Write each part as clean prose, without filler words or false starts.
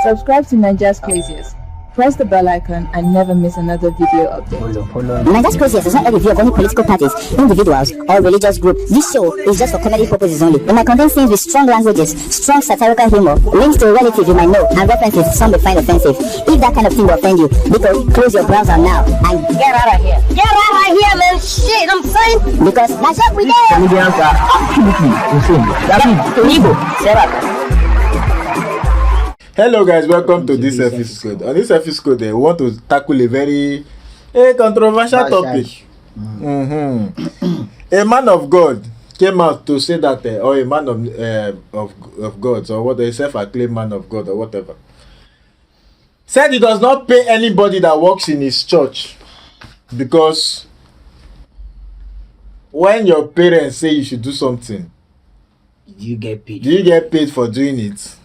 Subscribe to Nigeria's Craziest. Press the bell icon and never miss another video update. Nigeria's Craziest does not have a view of any political parties, individuals, or religious group. This show is just for comedy purposes only. It might contain scenes with strong languages, strong satirical humor, links to a relative you might know, and references some may find offensive. If that kind of thing will offend you, because close your browser now and get out of here. Get out of here, man! Shit, I'm saying! Because that's what we do! Comedians are absolutely insane. That means Igbo, Sarah. Hello guys, welcome to this episode. On this episode, we want to tackle a very controversial topic. A man of God came out to say that, or a man of God, or what a self-acclaimed man of God, or whatever, said he does not pay anybody that works in his church, because when your parents say you should do something, you get paid. Do you get paid for doing it?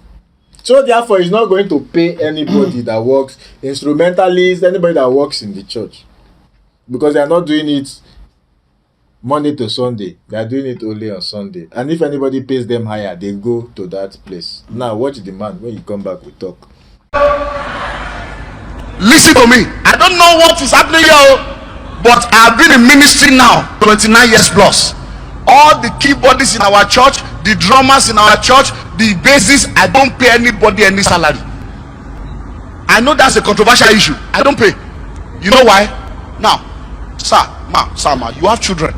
So therefore, he's not going to pay anybody that works, instrumentalists, anybody that works in the church, because they are not doing it Monday to Sunday. They are doing it only on Sunday. And if anybody pays them higher, they go to that place. Now, watch the man. When you come back, we talk. Listen to me. I don't know what is happening here, but I've been in ministry now 29 years plus. All the keyboardists in our church, the drummers in our church, the bassists, I don't pay anybody any salary. I know that's a controversial issue. I don't pay. You know why? Now, sir, ma, you have children.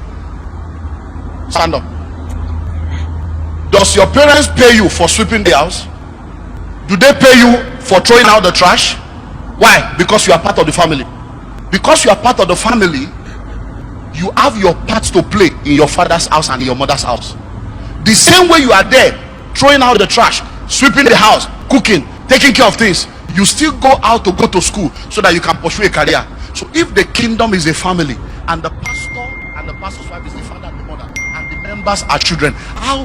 Stand up. Does your parents pay you for sweeping the house? Do they pay you for throwing out the trash? Why? Because you are part of the family. Because you are part of the family, you have your part to play in your father's house and in your mother's house. The same way you are there throwing out the trash, sweeping the house, cooking, taking care of things, you still go out to go to school so that you can pursue a career. So if the kingdom is a family and the pastor and the pastor's wife is the father and the mother and the members are children,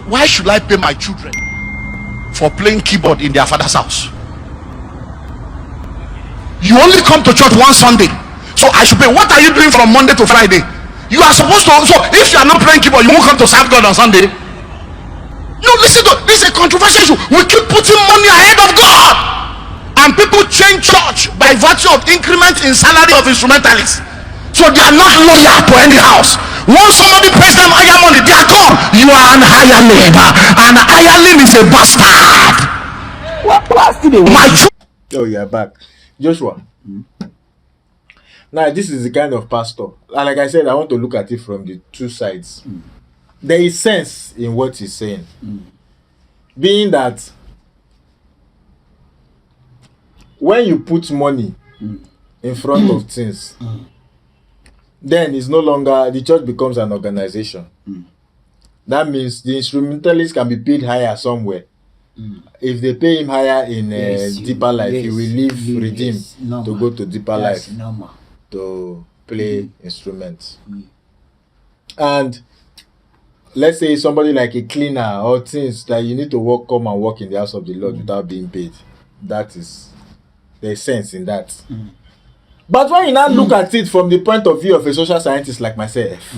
why should I pay my children for playing keyboard in their father's house? You only come to church one Sunday, so I should pay. What are you doing from Monday to Friday? You are supposed to. So if you are not playing keyboard, you won't come to serve God on Sunday. No, listen to this. Is a controversial issue. We keep putting money ahead of God, and people change church by virtue of increment in salary of instrumentalists. So they are not loyal to any house. Once somebody pays them higher money, they are gone. You are an hireling. An hireling is a bastard. Oh, you're back, Joshua. Now, this is the kind of pastor, and like I said, I want to look at it from the two sides. There is sense in what he's saying, being that when you put money in front of things, then it's no longer, the church becomes an organization. That means the instrumentalist can be paid higher somewhere. If they pay him higher in Deeper Life, he will leave Redeem to go to Deeper Life to play instruments. And let's say somebody like a cleaner or things that you need to come and work in the house of the Lord without being paid. That is, there's sense in that. But when you now look at it from the point of view of a social scientist like myself,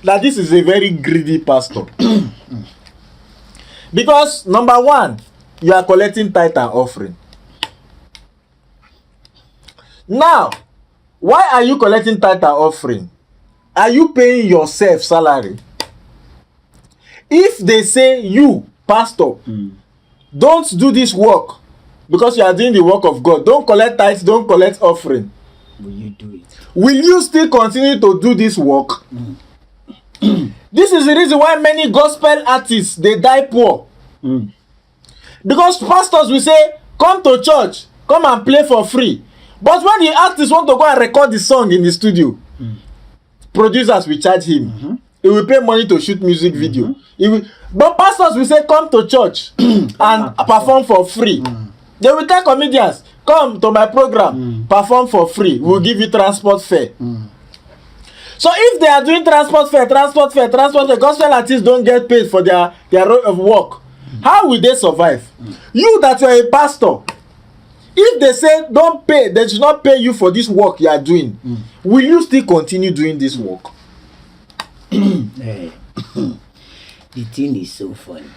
that this is a very greedy pastor. Because number one, you are collecting tithe and offering. Now, why are you collecting tithe and offering? Are you paying yourself salary? If they say you, pastor, don't do this work because you are doing the work of God, don't collect tithes, don't collect offering, will you do it? Will you still continue to do this work? This is the reason why many gospel artists, they die poor. Because pastors will say, come to church, come and play for free. But when the artist want to go and record the song in the studio, producers will charge him. He will pay money to shoot music video. But pastors will say, come to church and perform for free. They will tell comedians, come to my program, perform for free. We'll give you transport fare. So if they are doing transport fare, gospel artists don't get paid for their role of work. How will they survive? You that you are a pastor, if they say don't pay, they should not pay you for this work you are doing, will you still continue doing this work? The thing is so funny.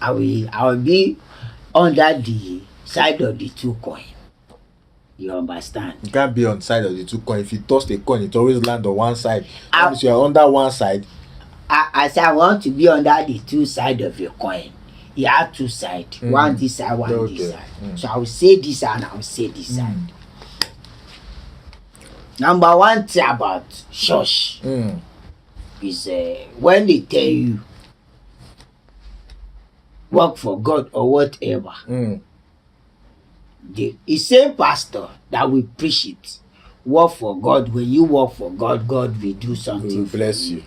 I will be under the side of the two coin. You understand? You can't be on side of the two coin. If you toss the coin, it always land on one side. I- That means you are under one side. I say I want to be under the two side of your coin. You have two sides. One this side, one Okay. this side. So I will say this side and I will say this side. Number one thing about church is when they tell you work for God or whatever, the same pastor that will preach it, work for God. When you work for God, God will do He something. will bless you.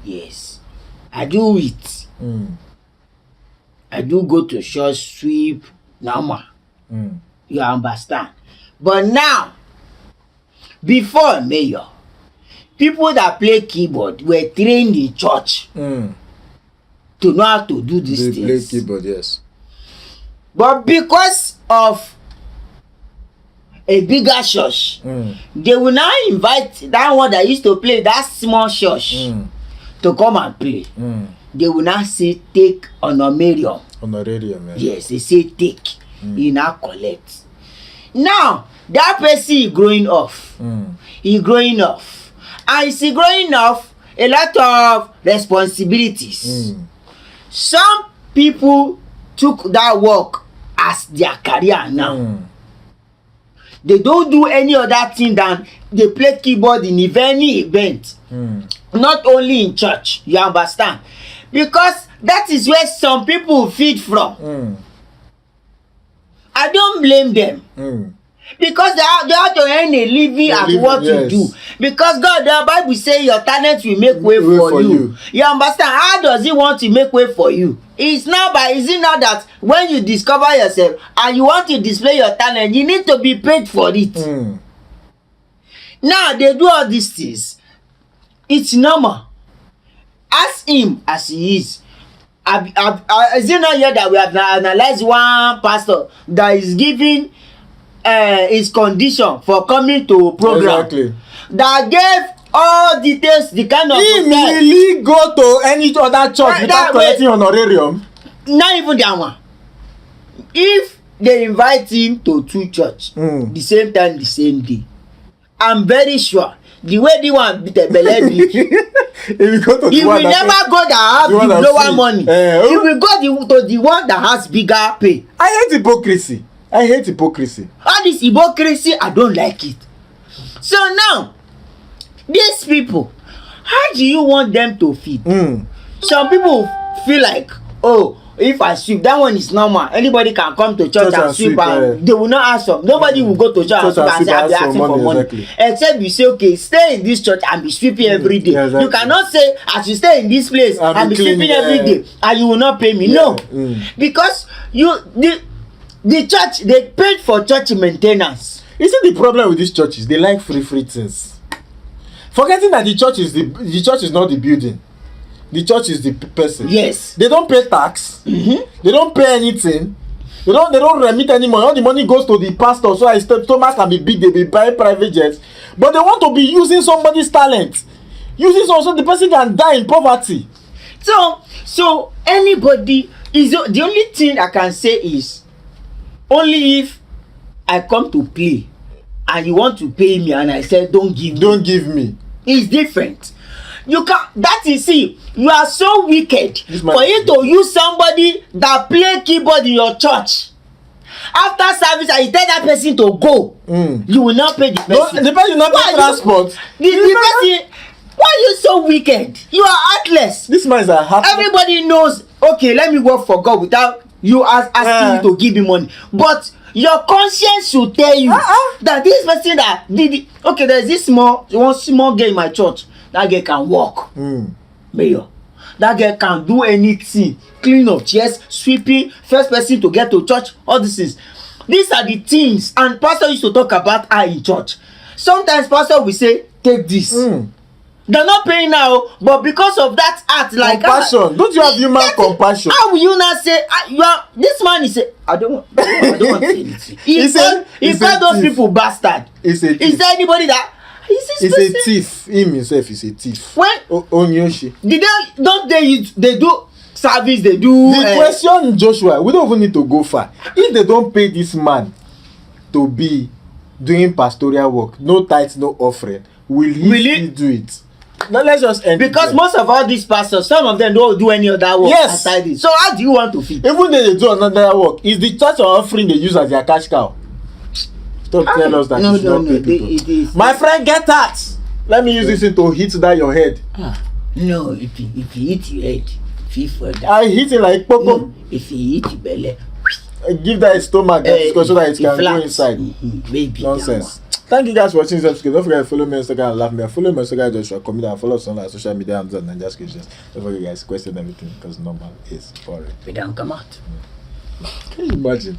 Yes, I do it. I do go to church, sweep, normal. You understand? But now, before mayor, people that play keyboard were trained in church to know how to do these They play things. keyboard, yes. But because of a bigger church, they will now invite that one that used to play that small church to come and play. They will now say take honorarium. Honorarium, man. Yes, they say take. He now collect. Now that person is growing off. He growing off, and is he growing off a lot of responsibilities. Some people took that work as their career now. They don't do any other thing than they play keyboard in any event. Not only in church, you understand? Because that is where some people feed from. I don't blame them. Because they have to earn a living at what you do. Because God, the Bible say your talent will make way for you. You understand? How does he want to make way for you? Is it not that when you discover yourself and you want to display your talent, you need to be paid for it? Now they do all these things. It's normal. Ask him as he is. Is it not yet that we have analyzed one pastor that is giving his condition for coming to program? Exactly. That gave all details, the kind of He really go to any other church without collecting honorarium. Not even that one. If they invite him to two church the same time, the same day, I'm very sure the way the one beat the belle big, If you go to he the will one that never go that have the one the that lower free. money. He will go to the one that has bigger pay. I hate hypocrisy. All this hypocrisy, I don't like it. So now, these people, how do you want them to feed? Some people feel like, oh, if I sweep, that one is normal. Anybody can come to church and sweep, and they will not ask them. Nobody will go to church and sweep and say, I'll be asking for money. Exactly. Except you say, okay, stay in this church and be sweeping every day. Exactly. You cannot say, as you stay in this place and be sweeping every day, and you will not pay me. No. Because the church, they paid for church maintenance. You see, the problem with these churches, they like free things. Forgetting that the church is not the building. The church is the person. Yes. They don't pay tax. They don't pay anything. They don't remit any money. All the money goes to the pastor, so his stomach can be big. They be buying private jets, but they want to be using somebody's talent. Using so the person can die in poverty. So anybody is the only thing I can say is only if I come to play and you want to pay me and I say don't give me. It's different. You can you are so wicked for you to use somebody that play keyboard in your church. After service and you tell that person to go, you will not pay the person. The person not pay transport. The person, why are you so wicked? You are heartless. This man is a heartless. Everybody knows, okay, let me work for God without you asking you to give me money. But your conscience should tell you that this person that did it. Okay, there's this one small girl in my church. That girl can walk. Mayor. That girl can do anything. Clean up chairs, sweeping, first person to get to church, all these things. These are the things. And pastor used to talk about her in church. Sometimes pastor will say, take this. They're not paying now, but because of that act, like compassion. Don't you have human compassion? How will you not say this man is I don't want to say anything. He called those people bastard. Is there anybody that he's a thief? Him himself is a thief. When Onyoshi. they do service they do. The question, Joshua, we don't even need to go far. If they don't pay this man to be doing pastoral work, no tithes, no offering, will he do it? Now let's just end because most of all these pastors, some of them don't do any other work aside it. So how do you want to feed? Even though they do another work, is the church or offering they use as their cash cow? Stop telling us that you should not pay people. My friend, get that. Let me use this thing to hit that your head. No, if you hit your head, feel for that. I hit it like popo. No, if you hit your belly, give that a stomach so that it can go inside. Baby, nonsense. Thank you guys for watching this episode. Don't forget to follow me on Instagram and laugh me. Follow me on Instagram, Joshua Comida, and follow us on our social media. I'm and just questions. Don't forget, guys, question everything because normal is boring. We don't come out. Can you imagine?